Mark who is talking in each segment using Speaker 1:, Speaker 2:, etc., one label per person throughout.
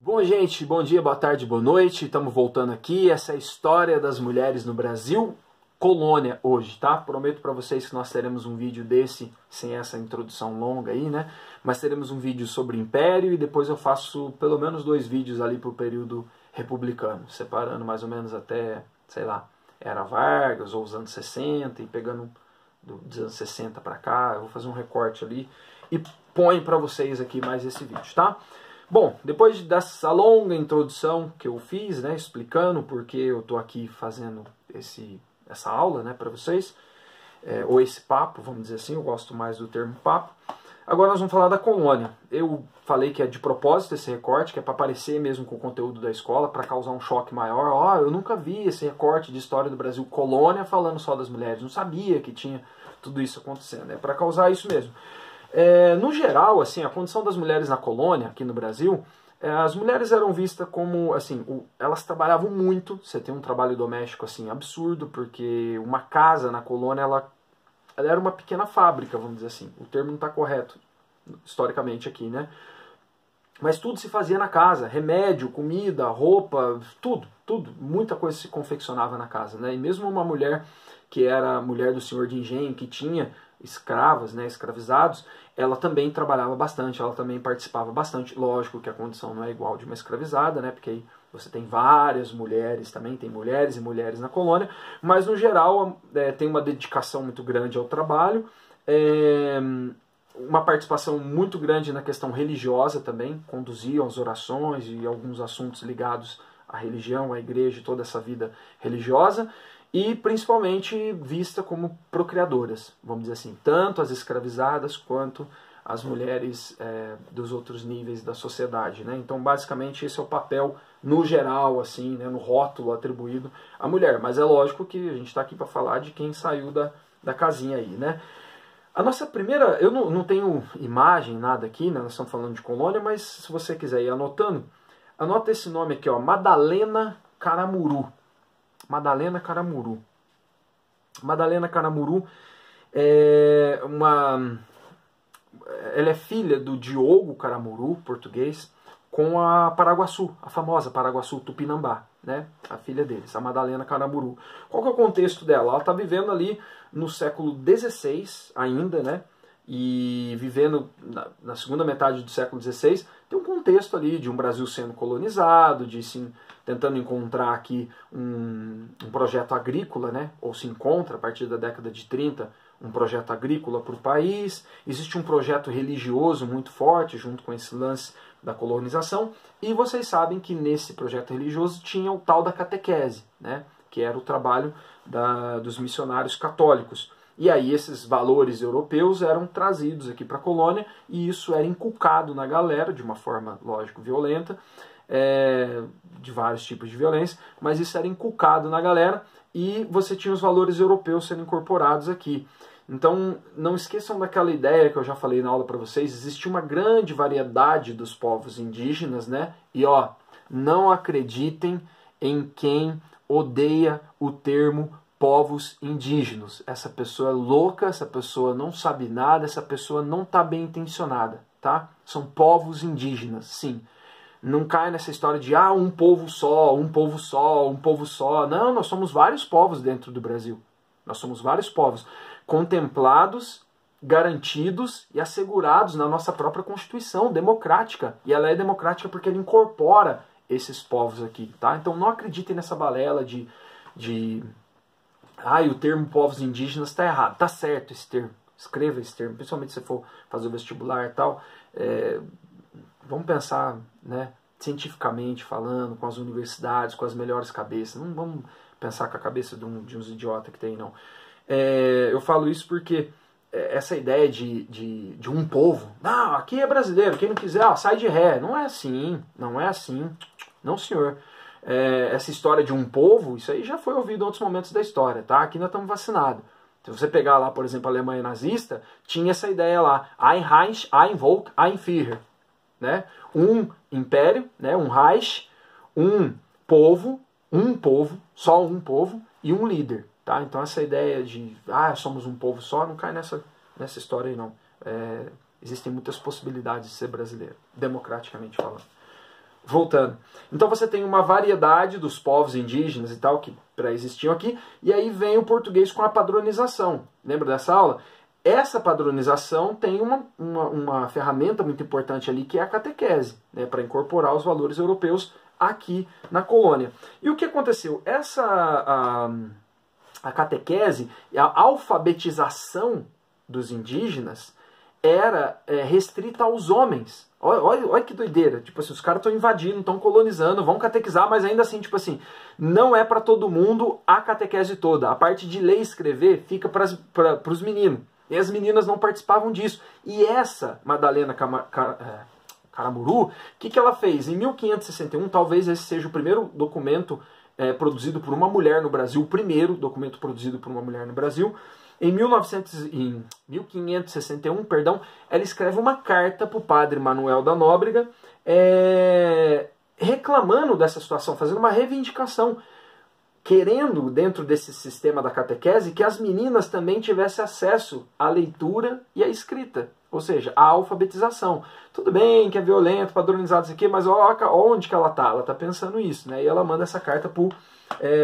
Speaker 1: Bom, gente, bom dia, boa tarde, boa noite. Estamos voltando aqui. Essa é a história das mulheres no Brasil, colônia hoje, tá? Prometo para vocês que nós teremos um vídeo desse, sem essa introdução longa aí, né? Mas teremos um vídeo sobre o Império e depois eu faço pelo menos 2 vídeos ali pro período republicano, separando mais ou menos até, sei lá, Era Vargas ou os anos 60 e pegando dos anos 60 para cá. Eu vou fazer um recorte ali e ponho para vocês aqui mais esse vídeo, tá? Bom, depois dessa longa introdução que eu fiz, né, explicando porque eu estou aqui fazendo essa aula, né, para vocês, ou esse papo, vamos dizer assim, eu gosto mais do termo papo. Agora nós vamos falar da colônia. Eu falei que é de propósito esse recorte, que é para parecer mesmo com o conteúdo da escola, para causar um choque maior. Ó, eu nunca vi esse recorte de história do Brasil colônia falando só das mulheres, não sabia que tinha tudo isso acontecendo. É para causar isso mesmo. No geral, assim, a condição das mulheres na colônia, aqui no Brasil, as mulheres eram vistas como, assim, elas trabalhavam muito. Você tem um trabalho doméstico, assim, absurdo, porque uma casa na colônia, ela era uma pequena fábrica, vamos dizer assim. O termo não está correto, historicamente, aqui, né? Mas tudo se fazia na casa, remédio, comida, roupa, tudo, muita coisa se confeccionava na casa, né? E mesmo uma mulher que era mulher do senhor de engenho, que tinha escravas, né, escravizados, ela também trabalhava bastante, ela também participava bastante. Lógico que a condição não é igual de uma escravizada, né, porque aí você tem várias mulheres também, tem mulheres e mulheres na colônia, mas no geral tem uma dedicação muito grande ao trabalho, uma participação muito grande na questão religiosa também, conduziam as orações e alguns assuntos ligados à religião, à igreja, toda essa vida religiosa, e principalmente vista como procriadoras, vamos dizer assim, tanto as escravizadas quanto as mulheres dos outros níveis da sociedade, né? Então, basicamente, esse é o papel no geral, assim, né, no rótulo atribuído à mulher. Mas é lógico que a gente está aqui para falar de quem saiu da casinha aí, né? A nossa primeira, eu não tenho imagem, nada aqui, né? Nós estamos falando de colônia, mas se você quiser ir anotando, anota esse nome aqui, ó, Madalena Caramuru. Madalena Caramuru. Madalena Caramuru ela é filha do Diogo Caramuru, português, com a Paraguaçu, a famosa Paraguaçu Tupinambá, né? A filha deles, a Madalena Caramuru. Qual que é o contexto dela? Ela está vivendo ali no século XVI ainda, né? E vivendo na segunda metade do século XVI, tem um contexto ali de um Brasil sendo colonizado, de sim, tentando encontrar aqui um projeto agrícola, né? Ou se encontra a partir da década de 30 um projeto agrícola para o país. Existe um projeto religioso muito forte junto com esse lance da colonização, e vocês sabem que nesse projeto religioso tinha o tal da catequese, né? Que era o trabalho dos missionários católicos. E aí esses valores europeus eram trazidos aqui para a colônia e isso era inculcado na galera de uma forma, lógico, violenta, de vários tipos de violência, mas isso era inculcado na galera e você tinha os valores europeus sendo incorporados aqui. Então não esqueçam daquela ideia que eu já falei na aula para vocês, existe uma grande variedade dos povos indígenas, né? E ó, não acreditem em quem odeia o termo povos indígenas. Essa pessoa é louca, essa pessoa não sabe nada, essa pessoa não está bem intencionada, tá? São povos indígenas, sim. Não cai nessa história de um povo só, um povo só, um povo só. Não, nós somos vários povos dentro do Brasil. Nós somos vários povos contemplados, garantidos e assegurados na nossa própria Constituição democrática. E ela é democrática porque ela incorpora esses povos aqui, tá? Então não acreditem nessa balela de o termo povos indígenas está errado. Está certo esse termo. Escreva esse termo, principalmente se for fazer o vestibular e tal. Vamos pensar, né, cientificamente falando, com as universidades, com as melhores cabeças. Não vamos pensar com a cabeça de uns idiotas que tem, não. Eu falo isso porque essa ideia de um povo, não, aqui é brasileiro, quem não quiser, sai de ré. Não é assim, não é assim. Não, senhor. Essa história de um povo, isso aí já foi ouvido em outros momentos da história, tá? Aqui nós estamos vacinados. Se você pegar lá, por exemplo, a Alemanha nazista, tinha essa ideia lá, Ein Reich, ein Volk, ein Führer, né? Um império, né? Um Reich, um povo, só um povo e um líder, tá? Então essa ideia de, somos um povo só, não cai nessa história aí, não. Existem muitas possibilidades de ser brasileiro, democraticamente falando. voltando. Então você tem uma variedade dos povos indígenas e tal que pré-existiam aqui, e aí vem o português com a padronização. Lembra dessa aula? Essa padronização tem uma ferramenta muito importante ali, que é a catequese, né, para incorporar os valores europeus aqui na colônia. E o que aconteceu? A catequese, a alfabetização dos indígenas era restrita aos homens. Olha que doideira. Tipo assim, os caras estão invadindo, estão colonizando, vão catequizar, mas ainda assim, tipo assim, não é para todo mundo a catequese toda. A parte de ler e escrever fica para os meninos. E as meninas não participavam disso. E essa Madalena Caramuru, o que ela fez? Em 1561, talvez esse seja o primeiro documento produzido por uma mulher no Brasil, o primeiro documento produzido por uma mulher no Brasil. Em 1561, perdão, ela escreve uma carta para o padre Manuel da Nóbrega, reclamando dessa situação, fazendo uma reivindicação, querendo, dentro desse sistema da catequese, que as meninas também tivessem acesso à leitura e à escrita, ou seja, à alfabetização. Tudo bem que é violento, padronizado isso aqui, mas olha onde que ela está. Ela está pensando isso, né? E ela manda essa carta para o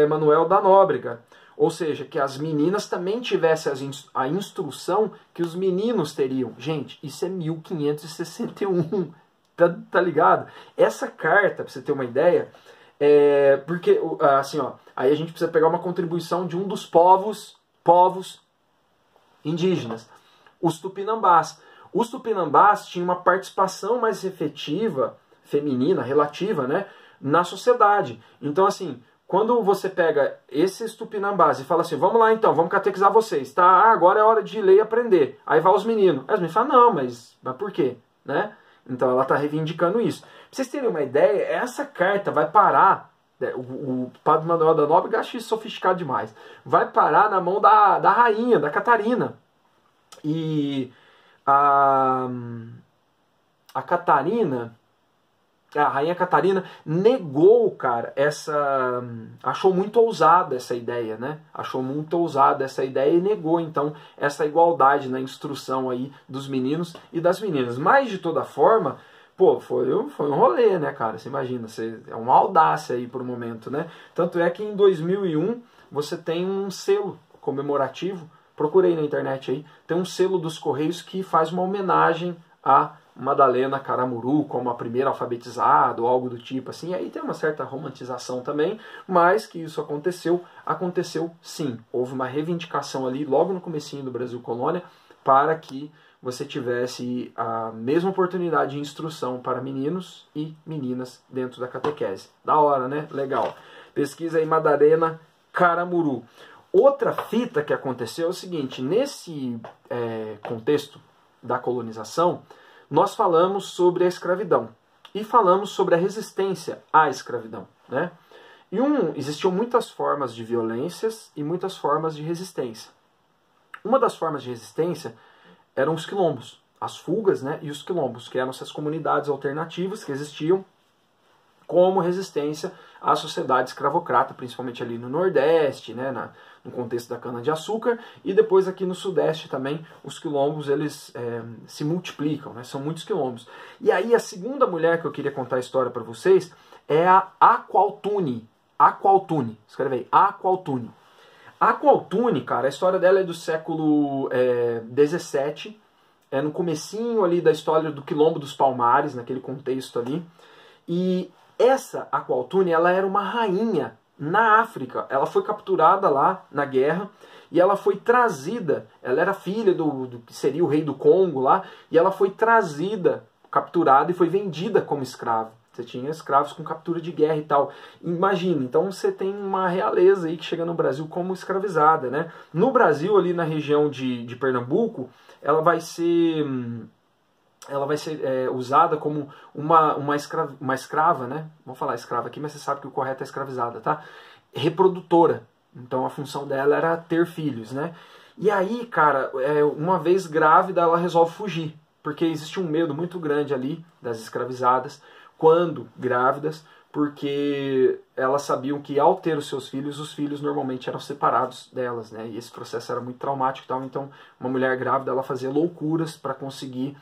Speaker 1: Manuel da Nóbrega. Ou seja, que as meninas também tivessem a instrução que os meninos teriam. Gente, isso é 1561, tá ligado? Essa carta, para você ter uma ideia, porque, assim, ó, aí a gente precisa pegar uma contribuição de um dos povos indígenas, os tupinambás. Os tupinambás tinham uma participação mais efetiva, feminina, relativa, né, na sociedade. Então, assim, quando você pega esses tupinambás e fala assim, vamos lá então, vamos catequizar vocês, tá? Agora é hora de ler e aprender. Aí vai os meninos. Aí os meninos falam, não, mas por quê? Né? Então ela está reivindicando isso. Pra vocês terem uma ideia, essa carta vai parar, o padre Manuel da Nóbrega acha isso sofisticado demais, vai parar na mão da rainha, da Catarina. E a Catarina... A rainha Catarina negou, cara, achou muito ousada essa ideia, né? Achou muito ousada essa ideia e negou, então, essa igualdade na instrução aí dos meninos e das meninas. Mas, de toda forma, pô, foi um rolê, né, cara? Você imagina, é uma audácia aí por um momento, né? Tanto é que em 2001 você tem um selo comemorativo, procurei na internet aí, tem um selo dos Correios que faz uma homenagem a Madalena Caramuru como a primeira alfabetizada ou algo do tipo assim. Aí tem uma certa romantização também, mas que isso aconteceu sim. Houve uma reivindicação ali logo no comecinho do Brasil Colônia para que você tivesse a mesma oportunidade de instrução para meninos e meninas dentro da catequese. Da hora, né? Legal. Pesquisa aí Madalena Caramuru. Outra fita que aconteceu é o seguinte, nesse contexto da colonização, nós falamos sobre a escravidão e falamos sobre a resistência à escravidão, né? E existiam muitas formas de violências e muitas formas de resistência. Uma das formas de resistência eram os quilombos, as fugas, né, e os quilombos, que eram essas comunidades alternativas que existiam como resistência à sociedade escravocrata, principalmente ali no Nordeste, né, no contexto da cana-de-açúcar, e depois aqui no Sudeste também, os quilombos eles se multiplicam, né, são muitos quilombos. E aí a segunda mulher que eu queria contar a história para vocês é a Aqualtune. Aqualtune, escreve aí, Aqualtune. A Aqualtune, cara, a história dela é do século XVII, é no comecinho ali da história do Quilombo dos Palmares, naquele contexto ali, e essa Aqualtune, ela era uma rainha na África. Ela foi capturada lá na guerra e ela foi trazida. Ela era filha do que seria o rei do Congo lá. E ela foi trazida, capturada e foi vendida como escravo. Você tinha escravos com captura de guerra e tal. Imagina, então você tem uma realeza aí que chega no Brasil como escravizada, né? No Brasil, ali na região de Pernambuco, ela vai ser usada como uma escrava, né? Vamos falar escrava aqui, mas você sabe que o correto é escravizada, tá? Reprodutora. Então a função dela era ter filhos, né? E aí, cara, uma vez grávida, ela resolve fugir. Porque existe um medo muito grande ali das escravizadas quando grávidas, porque elas sabiam que ao ter os seus filhos, os filhos normalmente eram separados delas, né? E esse processo era muito traumático e tal. Então, uma mulher grávida, ela fazia loucuras para conseguir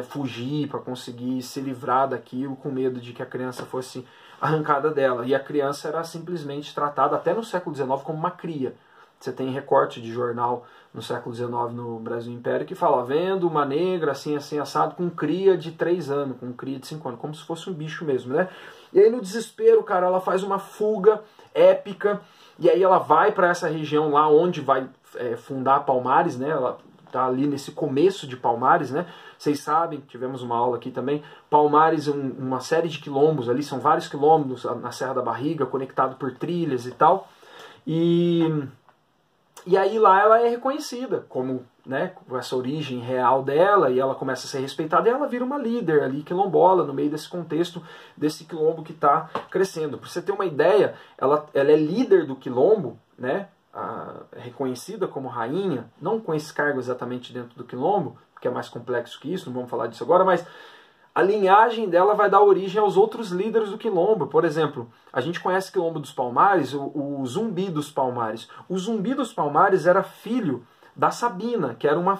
Speaker 1: fugir, para conseguir se livrar daquilo, com medo de que a criança fosse arrancada dela. E a criança era simplesmente tratada, até no século XIX, como uma cria. Você tem recorte de jornal no século XIX no Brasil Império que fala, vendo uma negra assim, assim, assado, com cria de 3 anos, com cria de 5 anos, como se fosse um bicho mesmo, né? E aí no desespero, cara, ela faz uma fuga épica, e aí ela vai para essa região lá onde vai fundar Palmares, né? Ela tá ali nesse começo de Palmares, né? Vocês sabem, tivemos uma aula aqui também, Palmares é uma série de quilombos ali, são vários quilômetros na Serra da Barriga, conectado por trilhas e tal, e aí lá ela é reconhecida como, né, com essa origem real dela, e ela começa a ser respeitada, e ela vira uma líder ali quilombola no meio desse contexto, desse quilombo que está crescendo. Para você ter uma ideia, ela é líder do quilombo, né, reconhecida como rainha, não com esse cargo exatamente dentro do quilombo, que é mais complexo que isso, não vamos falar disso agora, mas a linhagem dela vai dar origem aos outros líderes do quilombo. Por exemplo, a gente conhece o Quilombo dos Palmares, o Zumbi dos Palmares. O Zumbi dos Palmares era filho da Sabina, que era uma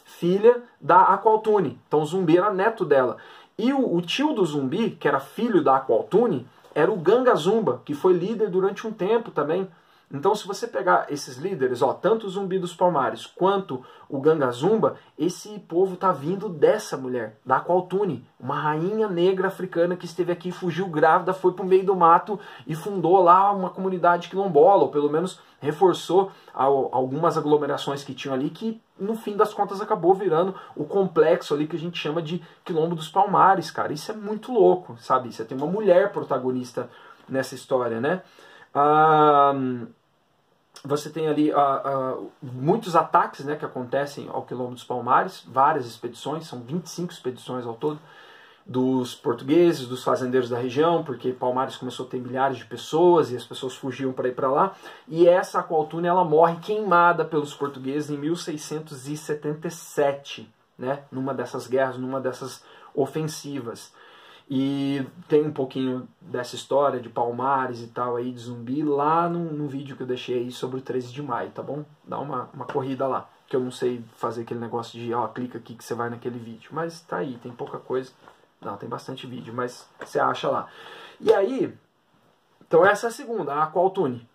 Speaker 1: filha da Aqualtune. Então o Zumbi era neto dela. E o tio do Zumbi, que era filho da Aqualtune, era o Ganga Zumba, que foi líder durante um tempo também. Então, se você pegar esses líderes, ó, tanto o Zumbi dos Palmares quanto o Ganga Zumba, esse povo tá vindo dessa mulher, da Aqualtune, uma rainha negra africana que esteve aqui, fugiu grávida, foi pro meio do mato e fundou lá uma comunidade quilombola, ou pelo menos reforçou algumas aglomerações que tinham ali, que no fim das contas acabou virando o complexo ali que a gente chama de Quilombo dos Palmares, cara. Isso é muito louco, sabe? Você tem uma mulher protagonista nessa história, né? Você tem ali muitos ataques, né, que acontecem ao Quilombo dos Palmares, várias expedições, são 25 expedições ao todo, dos portugueses, dos fazendeiros da região, porque Palmares começou a ter milhares de pessoas e as pessoas fugiam para ir para lá. E essa Aqualtune, ela morre queimada pelos portugueses em 1677, né, numa dessas guerras, numa dessas ofensivas. E tem um pouquinho dessa história de Palmares e tal aí, de Zumbi, lá no vídeo que eu deixei aí sobre o 13 de maio, tá bom? Dá uma corrida lá, que eu não sei fazer aquele negócio de, ó, clica aqui que você vai naquele vídeo. Mas tá aí, tem pouca coisa. Não, tem bastante vídeo, mas você acha lá. E aí, então essa é a segunda, a Aqualtune.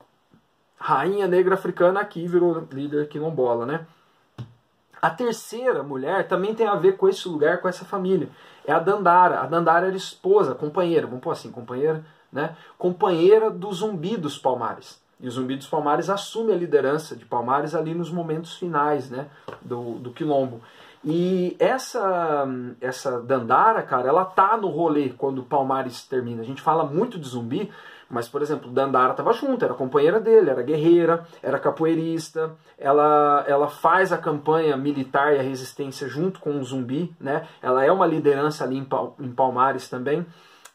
Speaker 1: Rainha negra africana aqui, virou líder quilombola, né? A terceira mulher também tem a ver com esse lugar, com essa família. É a Dandara. A Dandara era esposa, companheira, vamos pôr assim, companheira, né? Companheira do Zumbi dos Palmares. E o Zumbi dos Palmares assume a liderança de Palmares ali nos momentos finais, né, do quilombo. E essa Dandara, cara, ela tá no rolê quando Palmares termina. A gente fala muito de Zumbi, mas, por exemplo, Dandara estava junto, era companheira dele, era guerreira, era capoeirista, ela faz a campanha militar e a resistência junto com o Zumbi, né? Ela é uma liderança ali em Palmares também.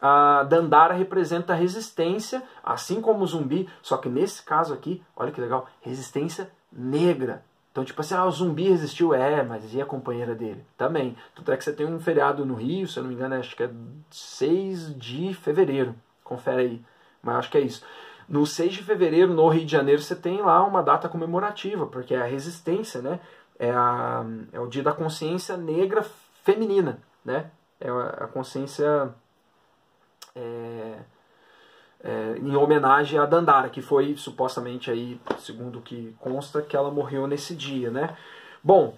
Speaker 1: A Dandara representa a resistência, assim como o Zumbi, só que nesse caso aqui, olha que legal, resistência negra. Então, tipo assim, o Zumbi resistiu, mas e a companheira dele? Também. Tanto é que você tem um feriado no Rio, se eu não me engano, acho que é 6 de fevereiro, confere aí. Mas acho que é isso. No 6 de fevereiro, no Rio de Janeiro, você tem lá uma data comemorativa, porque é a resistência, né? É o dia da consciência negra feminina, né? É a consciência em homenagem a Dandara, que foi supostamente aí, segundo o que consta, que ela morreu nesse dia, né? Bom,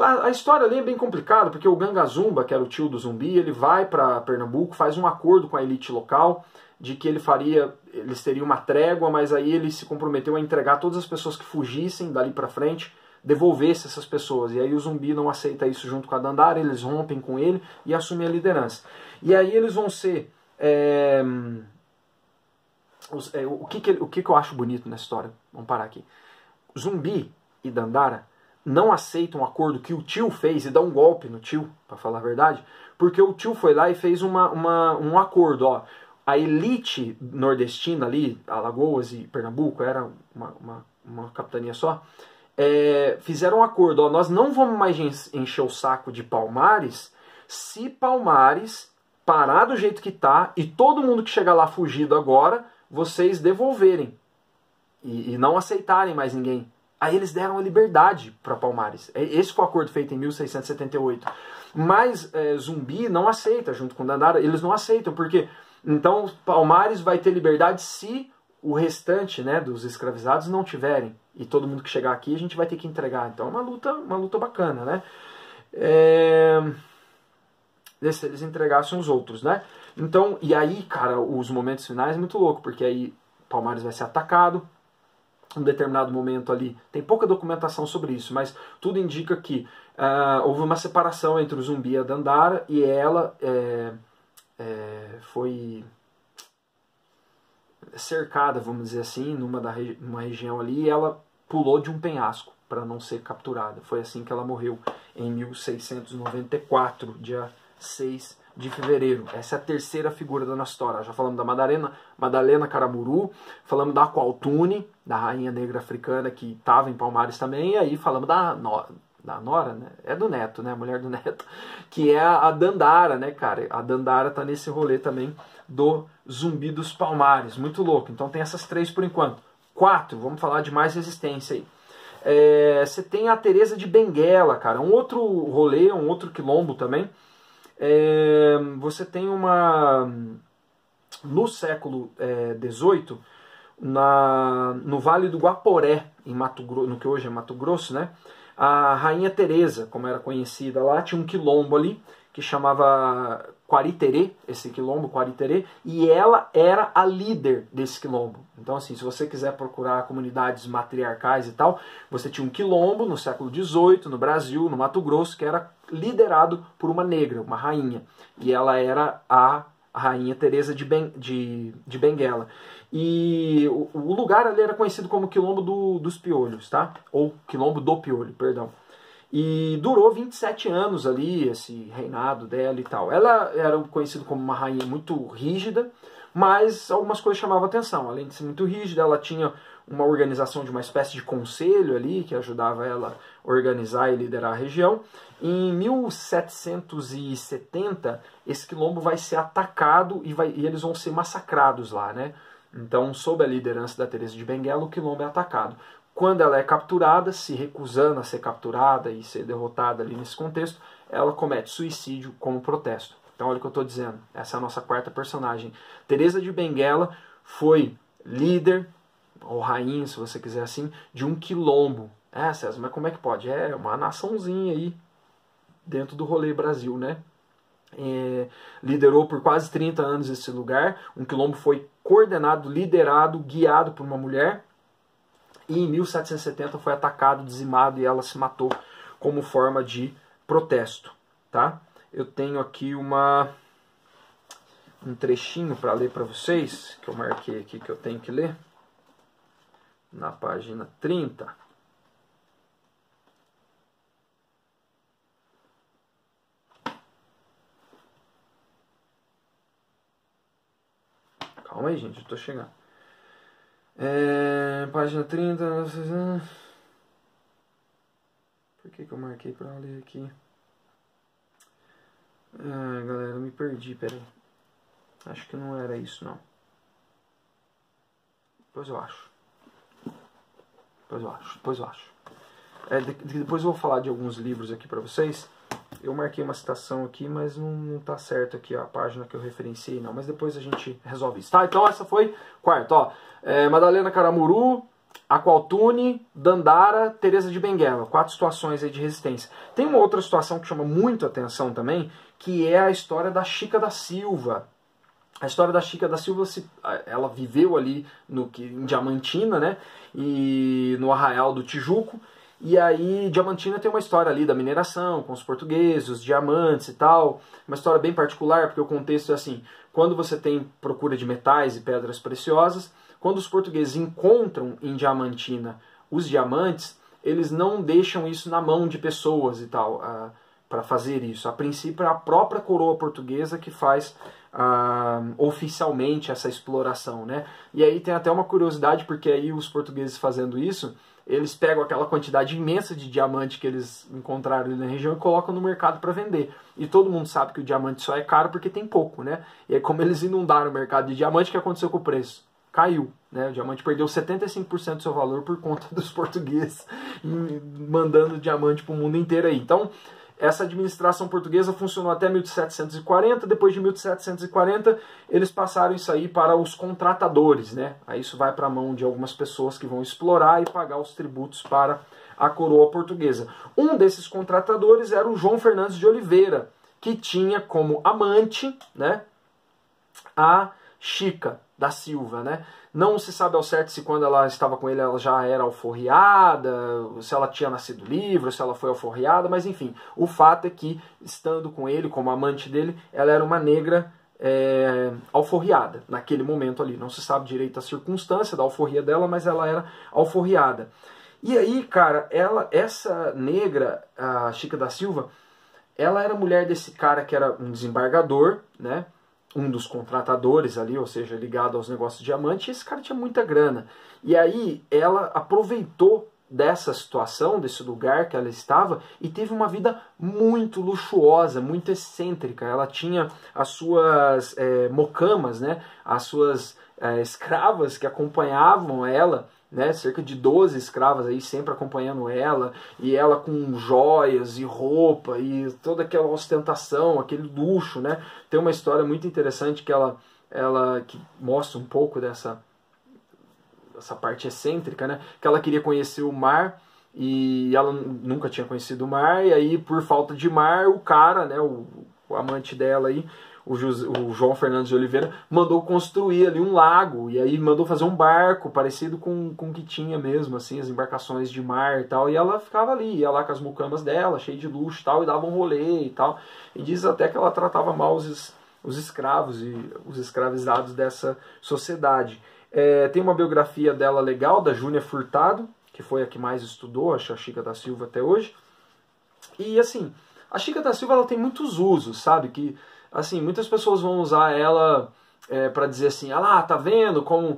Speaker 1: a história ali é bem complicada, porque o Ganga Zumba, que era o tio do Zumbi, ele vai para Pernambuco, faz um acordo com a elite local, de que eles teriam uma trégua, mas aí ele se comprometeu a entregar todas as pessoas que fugissem dali para frente, devolvesse essas pessoas. E aí o Zumbi não aceita isso junto com a Dandara, eles rompem com ele e assumem a liderança. E aí eles vão ser... o que eu acho bonito nessa história? Vamos parar aqui. Zumbi e Dandara não aceitam o acordo que o tio fez e dá um golpe no tio, para falar a verdade, porque o tio foi lá e fez um acordo, ó. A elite nordestina ali, Alagoas e Pernambuco, era uma capitania só, fizeram um acordo, ó, nós não vamos mais encher o saco de Palmares se Palmares parar do jeito que tá e todo mundo que chegar lá fugido agora, vocês devolverem e não aceitarem mais ninguém. Aí eles deram a liberdade para Palmares. Esse foi o acordo feito em 1678. Mas Zumbi não aceita, junto com Dandara, eles não aceitam, porque então Palmares vai ter liberdade se o restante, né, dos escravizados não tiverem. E todo mundo que chegar aqui a gente vai ter que entregar. Então é uma luta bacana, né? Se eles entregassem os outros, né? Então, e aí, cara, os momentos finais é muito louco, porque aí Palmares vai ser atacado. Em um determinado momento ali, tem pouca documentação sobre isso, mas tudo indica que houve uma separação entre o Zumbi e a Dandara, e ela foi cercada, vamos dizer assim, numa região ali, e ela pulou de um penhasco para não ser capturada. Foi assim que ela morreu em 1694, dia 6 de fevereiro. Essa é a terceira figura da nossa história. Já falamos da Madalena Caramuru, falamos da Aqualtune, da rainha negra africana que estava em Palmares também, e aí falamos da Nora, né? É do Neto, né? A mulher do Neto, que é a Dandara, né, cara? A Dandara tá nesse rolê também do Zumbi dos Palmares. Muito louco. Então tem essas três por enquanto. 4, vamos falar de mais resistência aí. Você tem a Teresa de Benguela, cara. Um outro rolê, um outro quilombo também. Você tem no século XVIII, no Vale do Guaporé, em Mato Grosso, no que hoje é Mato Grosso, né? A Rainha Teresa, como era conhecida lá, tinha um quilombo ali que chamava Quariterê, esse quilombo Quariterê, e ela era a líder desse quilombo. Então, assim, se você quiser procurar comunidades matriarcais e tal, você tinha um quilombo no século XVIII, no Brasil, no Mato Grosso, que era liderado por uma negra, uma rainha. E ela era a Rainha Teresa de Benguela. E o lugar ali era conhecido como Quilombo dos Piolhos, tá? Ou Quilombo do Piolho, perdão. E durou 27 anos ali, esse reinado dela e tal. Ela era conhecida como uma rainha muito rígida, mas algumas coisas chamavam atenção. Além de ser muito rígida, ela tinha uma organização de uma espécie de conselho ali, que ajudava ela a organizar e liderar a região. Em 1770, esse quilombo vai ser atacado e eles vão ser massacrados lá, né? Então, sob a liderança da Teresa de Benguela, o quilombo é atacado. Quando ela é capturada, se recusando a ser capturada e ser derrotada ali nesse contexto, ela comete suicídio como protesto. Então, olha o que eu estou dizendo. Essa é a nossa quarta personagem. Teresa de Benguela foi líder, ou rainha, se você quiser assim, de um quilombo. César, mas como é que pode? É uma naçãozinha aí, dentro do rolê Brasil, né? Liderou por quase 30 anos esse lugar. Um quilombo foi coordenado, liderado, guiado por uma mulher. E em 1770 foi atacado, dizimado, e ela se matou como forma de protesto, tá? Eu tenho aqui um trechinho para ler para vocês, que eu marquei aqui que eu tenho que ler, na página 30. Calma aí, gente, eu tô chegando. Página 30. Por que eu marquei pra ler aqui? Galera, eu me perdi, peraí. Acho que não era isso, não. Depois eu acho. Depois eu vou falar de alguns livros aqui pra vocês. Eu marquei uma citação aqui, mas não tá certo aqui a página que eu referenciei, não. Mas depois a gente resolve isso, tá? Então essa foi quarta, ó. Madalena Caramuru, Aqualtune, Dandara, Teresa de Benguela. 4 situações aí de resistência. Tem uma outra situação que chama muito atenção também, que é a história da Chica da Silva. A história da Chica da Silva, ela viveu ali em Diamantina, né? E no Arraial do Tijuco. E aí, Diamantina tem uma história ali da mineração, com os portugueses, os diamantes e tal. Uma história bem particular, porque o contexto é assim, quando você tem procura de metais e pedras preciosas, quando os portugueses encontram em Diamantina os diamantes, eles não deixam isso na mão de pessoas e tal, para fazer isso. A princípio é a própria coroa portuguesa que faz oficialmente essa exploração, né? E aí tem até uma curiosidade, porque aí os portugueses fazendo isso, eles pegam aquela quantidade imensa de diamante que eles encontraram ali na região e colocam no mercado para vender. E todo mundo sabe que o diamante só é caro porque tem pouco, né? E aí, como eles inundaram o mercado de diamante, o que aconteceu com o preço? caiu, né? O diamante perdeu 75% do seu valor por conta dos portugueses mandando diamante para o mundo inteiro aí. Então, essa administração portuguesa funcionou até 1740, depois de 1740 eles passaram isso aí para os contratadores, né? Aí isso vai para a mão de algumas pessoas que vão explorar e pagar os tributos para a coroa portuguesa. Um desses contratadores era o João Fernandes de Oliveira, que tinha como amante, né, a Chica da Silva, né? Não se sabe ao certo se quando ela estava com ele ela já era alforriada, se ela tinha nascido livre, se ela foi alforriada, mas enfim, o fato é que, estando com ele, como amante dele, ela era uma negra alforriada naquele momento ali. Não se sabe direito a circunstância da alforria dela, mas ela era alforriada. E aí, cara, essa negra, a Chica da Silva, ela era mulher desse cara que era um desembargador, né? Um dos contratadores ali, ou seja, ligado aos negócios de diamante, e esse cara tinha muita grana. E aí ela aproveitou dessa situação, desse lugar que ela estava, e teve uma vida muito luxuosa, muito excêntrica. Ela tinha as suas mocamas, né? As suas escravas que acompanhavam ela, né, cerca de 12 escravas aí sempre acompanhando ela, e ela com joias e roupa e toda aquela ostentação, aquele luxo, né? Tem uma história muito interessante que ela que mostra um pouco dessa parte excêntrica, né? Que ela queria conhecer o mar e ela nunca tinha conhecido o mar, e aí por falta de mar o cara, né, o amante dela aí, o João Fernandes de Oliveira, mandou construir ali um lago, e aí mandou fazer um barco parecido com o que tinha mesmo, assim, as embarcações de mar e tal, e ela ficava ali, ia lá com as mucamas dela, cheia de luxo e tal, e dava um rolê e tal, e diz até que ela tratava mal os escravos e os escravizados dessa sociedade. Tem uma biografia dela legal, da Júnia Furtado, que foi a que mais estudou, a Chica da Silva até hoje, e assim, a Chica da Silva ela tem muitos usos, sabe, que assim, muitas pessoas vão usar ela para dizer assim, ah lá, tá vendo como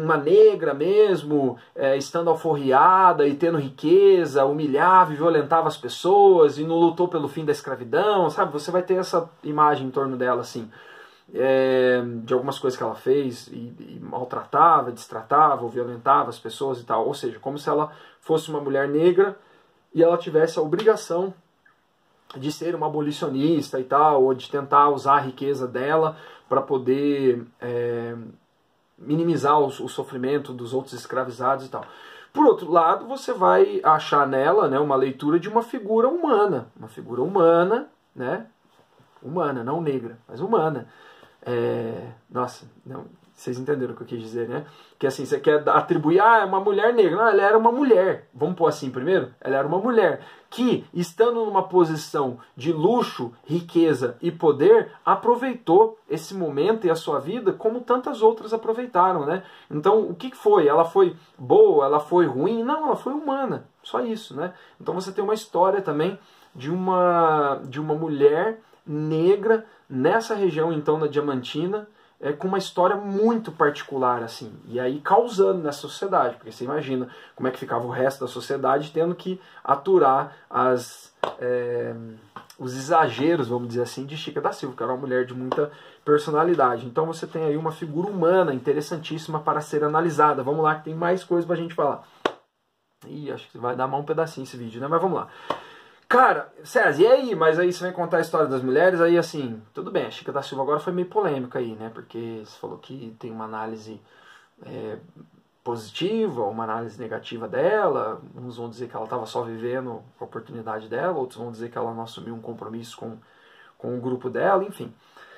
Speaker 1: uma negra mesmo, estando alforriada e tendo riqueza, humilhava e violentava as pessoas e não lutou pelo fim da escravidão, sabe? Você vai ter essa imagem em torno dela, assim, de algumas coisas que ela fez e maltratava, destratava ou violentava as pessoas e tal. Ou seja, como se ela fosse uma mulher negra e ela tivesse a obrigação de ser uma abolicionista e tal, ou de tentar usar a riqueza dela para poder minimizar o sofrimento dos outros escravizados e tal. Por outro lado, você vai achar nela, né, uma leitura de uma figura humana, né, humana, não negra, mas humana. Nossa, não, vocês entenderam o que eu quis dizer, né? Que assim, você quer atribuir, é uma mulher negra. Não, ela era uma mulher. Vamos pôr assim primeiro? Ela era uma mulher que, estando numa posição de luxo, riqueza e poder, aproveitou esse momento e a sua vida como tantas outras aproveitaram, né? Então, o que foi? Ela foi boa? Ela foi ruim? Não, ela foi humana. Só isso, né? Então você tem uma história também de uma mulher negra nessa região, então, na Diamantina, com uma história muito particular, assim, e aí causando nessa sociedade, porque você imagina como é que ficava o resto da sociedade tendo que aturar os exageros, vamos dizer assim, de Chica da Silva, que era uma mulher de muita personalidade. Então você tem aí uma figura humana interessantíssima para ser analisada. Vamos lá que tem mais coisa pra gente falar. Ih, acho que vai dar mais um pedacinho esse vídeo, né? Mas vamos lá. Cara, César, e aí? Mas aí você vai contar a história das mulheres, aí assim, tudo bem, a Chica da Silva agora foi meio polêmica aí, né? Porque você falou que tem uma análise positiva, uma análise negativa dela, uns vão dizer que ela estava só vivendo a oportunidade dela, outros vão dizer que ela não assumiu um compromisso com o grupo dela, enfim.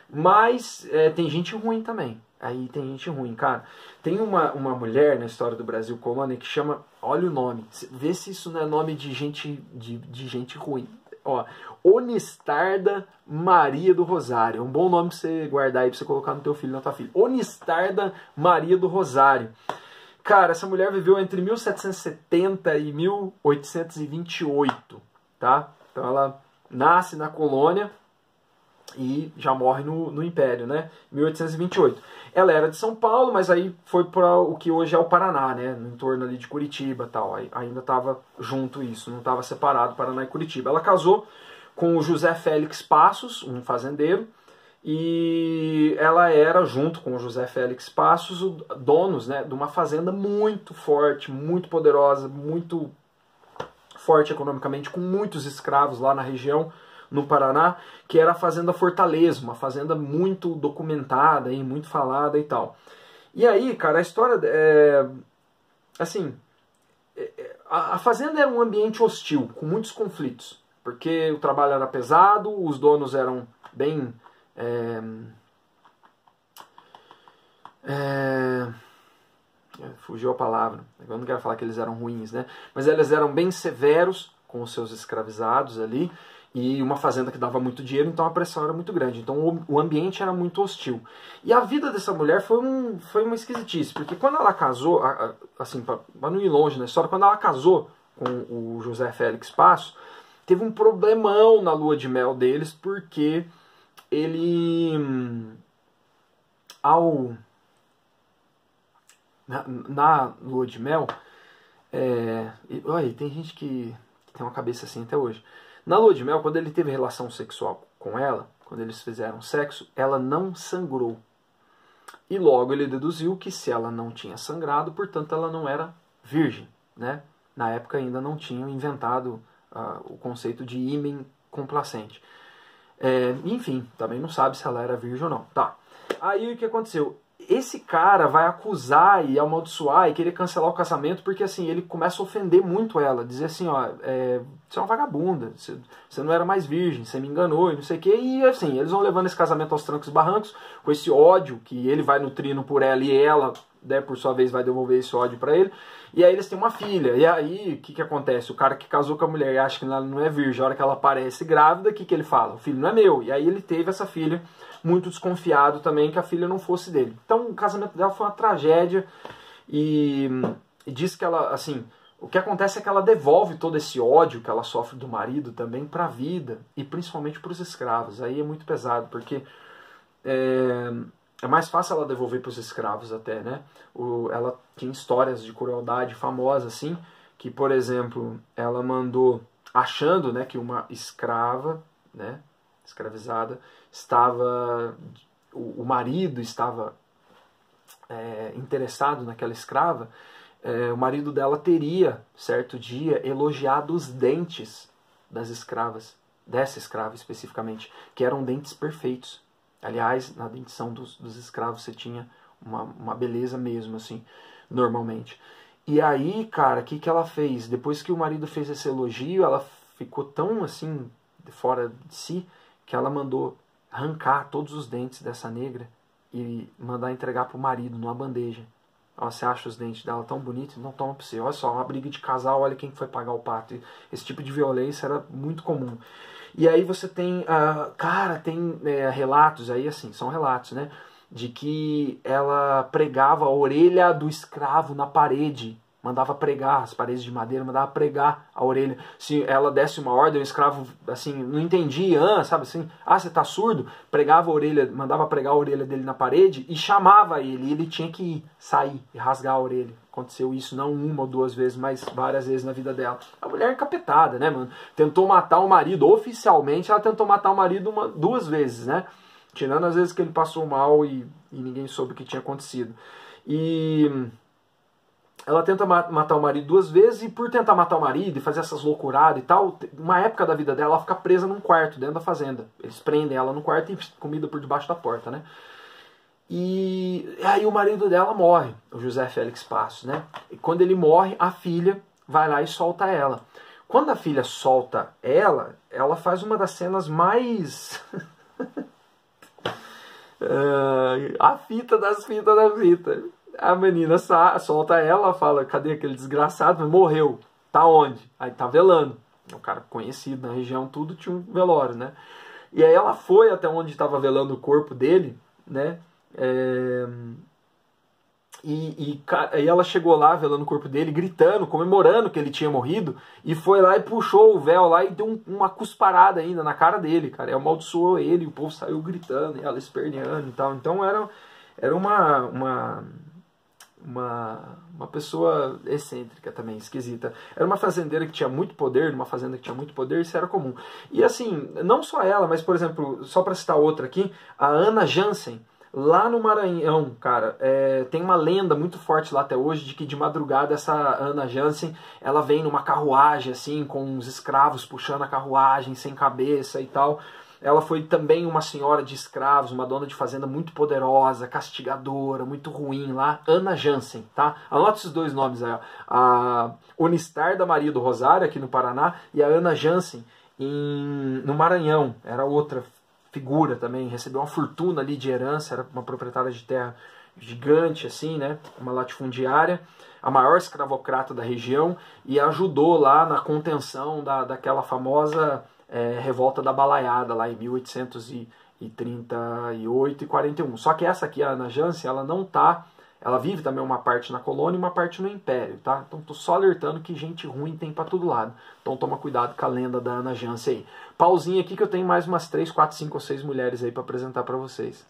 Speaker 1: Mas tem gente ruim também. Aí tem gente ruim, cara. Tem uma mulher na história do Brasil colônia que chama, olha o nome, vê se isso não é nome de gente ruim. Ó, Onistarda Maria do Rosário. É um bom nome pra você guardar aí, pra você colocar no teu filho, na tua filha. Onistarda Maria do Rosário. Cara, essa mulher viveu entre 1770 e 1828, tá? Então ela nasce na colônia e já morre no Império, né? 1828. Ela era de São Paulo, mas aí foi para o que hoje é o Paraná, né? No entorno ali de Curitiba e tal. Aí ainda estava junto isso, não estava separado Paraná e Curitiba. Ela casou com o José Félix Passos, um fazendeiro, E ela era, junto com o José Félix Passos, donos, né, de uma fazenda muito forte, muito poderosa, muito forte economicamente, com muitos escravos lá na região, no Paraná, que era a Fazenda Fortaleza, uma fazenda muito documentada e muito falada e tal. E aí, cara, a história é... Assim, a fazenda era um ambiente hostil, com muitos conflitos, porque o trabalho era pesado, os donos eram bem... fugiu a palavra, eu não quero falar que eles eram ruins, né? Mas eles eram bem severos com os seus escravizados ali, e uma fazenda que dava muito dinheiro, então a pressão era muito grande, então o ambiente era muito hostil. E a vida dessa mulher foi uma esquisitice, porque quando ela casou, assim, para não ir longe na história, quando ela casou com o José Félix Passos, teve um problemão na lua de mel deles, porque ele, na lua de mel, olha, tem gente que tem uma cabeça assim até hoje. Na lua de mel, quando ele teve relação sexual com ela, quando eles fizeram sexo, ela não sangrou. E logo ele deduziu que se ela não tinha sangrado, portanto ela não era virgem, né? Na época ainda não tinham inventado o conceito de ímen complacente. Enfim, também não sabe se ela era virgem ou não. Tá. Aí o que aconteceu? Esse cara vai acusar e amaldiçoar e querer cancelar o casamento porque assim, ele começa a ofender muito ela, dizer assim, ó, você é uma vagabunda, você não era mais virgem, você me enganou e não sei o que, e assim, eles vão levando esse casamento aos trancos e barrancos, com esse ódio que ele vai nutrindo por ela e ela, né, por sua vez, vai devolver esse ódio pra ele, e aí eles têm uma filha, e aí o que acontece? O cara que casou com a mulher e acha que ela não é virgem, a hora que ela aparece grávida, o que ele fala? O filho não é meu, e aí ele teve essa filha, muito desconfiado também que a filha não fosse dele. Então o casamento dela foi uma tragédia e diz que ela, assim, o que acontece é que ela devolve todo esse ódio que ela sofre do marido também para a vida e principalmente para os escravos. Aí é muito pesado, porque é mais fácil ela devolver para os escravos até, né? Ela tinha histórias de crueldade famosas, assim, que, por exemplo, ela mandou, achando, né, que uma escrava, né, escravizada, o marido estava interessado naquela escrava, o marido dela teria, certo dia, elogiado os dentes das escravas, dessa escrava especificamente, que eram dentes perfeitos. Aliás, na dentição dos escravos você tinha uma beleza mesmo, assim, normalmente. E aí, cara, o que ela fez? Depois que o marido fez esse elogio, ela ficou tão, assim, fora de si, que ela mandou arrancar todos os dentes dessa negra e mandar entregar pro marido numa bandeja. Ó, você acha os dentes dela tão bonitos? Não, toma pra você. Olha só, uma briga de casal, olha quem foi pagar o pato. Esse tipo de violência era muito comum. E aí você tem, cara, tem relatos aí, assim, são relatos, né? De que ela pregava a orelha do escravo na parede, mandava pregar, as paredes de madeira, mandava pregar a orelha. Se ela desse uma ordem, o escravo, assim, não entendia, sabe assim, você tá surdo? Pregava a orelha, mandava pregar a orelha dele na parede e chamava ele, e ele tinha que sair e rasgar a orelha. Aconteceu isso não uma ou duas vezes, mas várias vezes na vida dela. A mulher encapetada, né, mano? Tentou matar o marido, oficialmente ela tentou matar o marido duas vezes, né? Tirando as vezes que ele passou mal e ninguém soube o que tinha acontecido. E ela tenta matar o marido duas vezes, e por tentar matar o marido e fazer essas loucuradas e tal, uma época da vida dela, ela fica presa num quarto, dentro da fazenda. Eles prendem ela no quarto e comida por debaixo da porta, né? E aí o marido dela morre, o José Félix Passos, né? E quando ele morre, a filha vai lá e solta ela. Quando a filha solta ela faz uma das cenas mais... a fita das fitas da fita. A menina solta ela, fala, cadê aquele desgraçado? Morreu. Tá onde? Aí tá velando. O cara conhecido na região, tudo tinha um velório, né? E aí ela foi até onde estava velando o corpo dele, né? E ela chegou lá, velando o corpo dele, gritando, comemorando que ele tinha morrido, e foi lá e puxou o véu lá e deu uma cusparada ainda na cara dele, cara. E amaldiçoou ele, e o povo saiu gritando, e ela esperneando e tal. Então era uma uma pessoa excêntrica também, esquisita. Era uma fazendeira que tinha muito poder, numa fazenda que tinha muito poder, isso era comum. E assim, não só ela, mas por exemplo, só para citar outra aqui, a Ana Jansen, lá no Maranhão, cara, tem uma lenda muito forte lá até hoje de que de madrugada essa Ana Jansen, ela vem numa carruagem assim, com uns escravos puxando a carruagem sem cabeça e tal. Ela foi também uma senhora de escravos, uma dona de fazenda muito poderosa, castigadora, muito ruim lá. Ana Jansen, tá? Anota esses dois nomes aí, ó. A Unistar da Maria do Rosário, aqui no Paraná, e a Ana Jansen no Maranhão. Era outra figura também, recebeu uma fortuna ali de herança, era uma proprietária de terra gigante, assim, né? Uma latifundiária, a maior escravocrata da região, e ajudou lá na contenção daquela famosa revolta da Balaiada, lá em 1838 e 41. Só que essa aqui, a Ana Jansen, ela não tá... Ela vive também uma parte na colônia e uma parte no império, tá? Então tô só alertando que gente ruim tem pra todo lado. Então toma cuidado com a lenda da Ana Jansen aí. Pauzinho aqui que eu tenho mais umas 3, 4, 5 ou 6 mulheres aí pra apresentar pra vocês.